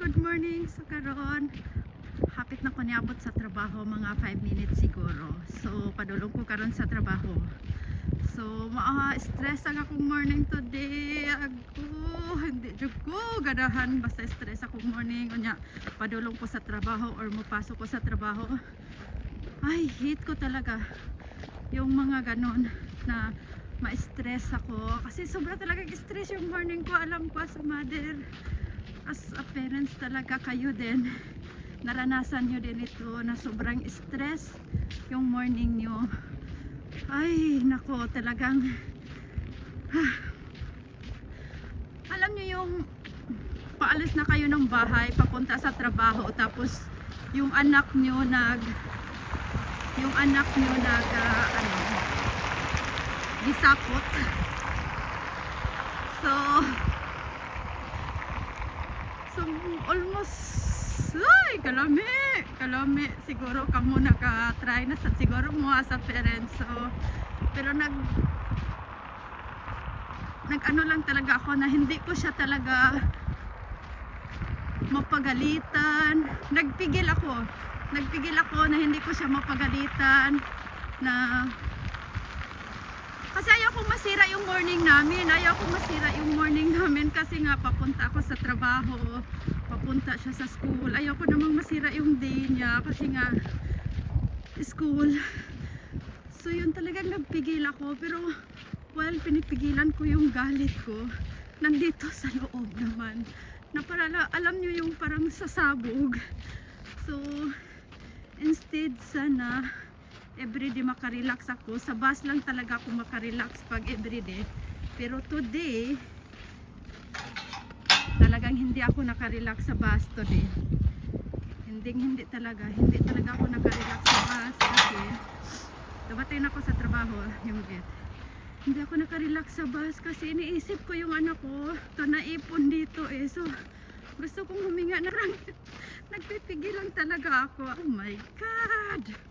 good morning. So karon hapit na ko niabot sa trabaho, mga 5 minutes siguro. So padulong ko karon sa trabaho. So stress ang akong morning today. Hindi jud ko ganahan basta stress akong morning unya padulong ko sa trabaho or mopasok ko sa trabaho. Ay, hate ko talaga yung mga ganon na ma-stress ako kasi sobra talaga stress yung morning ko. Alam ko as a mother, as a parents talaga, kayo din naranasan nyo din ito na sobrang stress yung morning nyo. Ay nako, talagang alam nyo yung paalis na kayo ng bahay papunta sa trabaho, tapos yung anak nyo nag gisapot. So almost kalami siguro kamo naka-try na sa siguro mo sa parents. So pero nag ano lang talaga ako na hindi ko siya talaga mapagalitan. Nagpigil ako na hindi ko siya mapagalitan na kasi ayaw kong masira yung morning namin kasi nga papunta ako sa trabaho, papunta siya sa school. Ayaw ko namang masira yung day niya kasi nga school. So yun, talagang nagpigil ako, pero while pinipigilan ko yung galit ko, nandito sa loob naman na para alam nyo yung parang sasabog. So instead sana everyday makarelax ako. Sa bus lang talaga ako makarelax pag everyday. Pero today, talagang hindi ako nakarelax sa bus today. Hindi talaga ako nakarelax sa bus kasi dumating ako sa trabaho, yung jet. Hindi ako nakarelax sa bus kasi iniisip ko yung anak ko. Ito naipon dito eh. So, gusto kong huminga na lang. Nagpipigil lang talaga ako. Oh my God!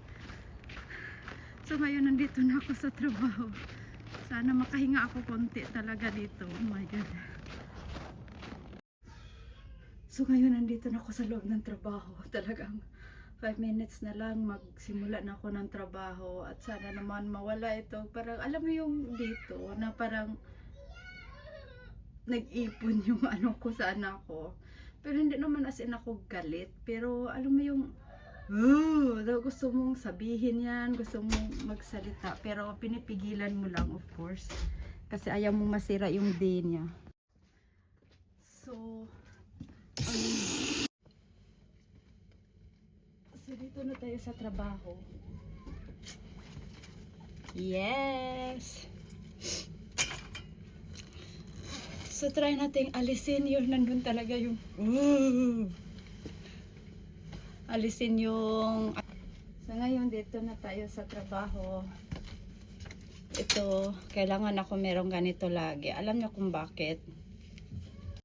So ngayon nandito na ako sa trabaho. Sana makahinga ako konti talaga dito. Oh my God. So ngayon nandito na ako sa loob ng trabaho. Talagang 5 minutes na lang magsimula na ako ng trabaho. At sana naman mawala ito. Parang alam mo yung dito na parang nag-ipon yung ano ko sa anak ko. Pero hindi naman as in ako galit. Pero alam mo yung gusto mong sabihin yan, gusto mong magsalita, pero pinipigilan mo lang, of course, kasi ayaw mong masira yung day niya. So dito na tayo sa trabaho. Yes! So try natin alisin yun, nandun talaga yung alisin yung so ngayon dito na tayo sa trabaho. Ito, kailangan ako merong ganito lagi. Alam niyo kung bakit?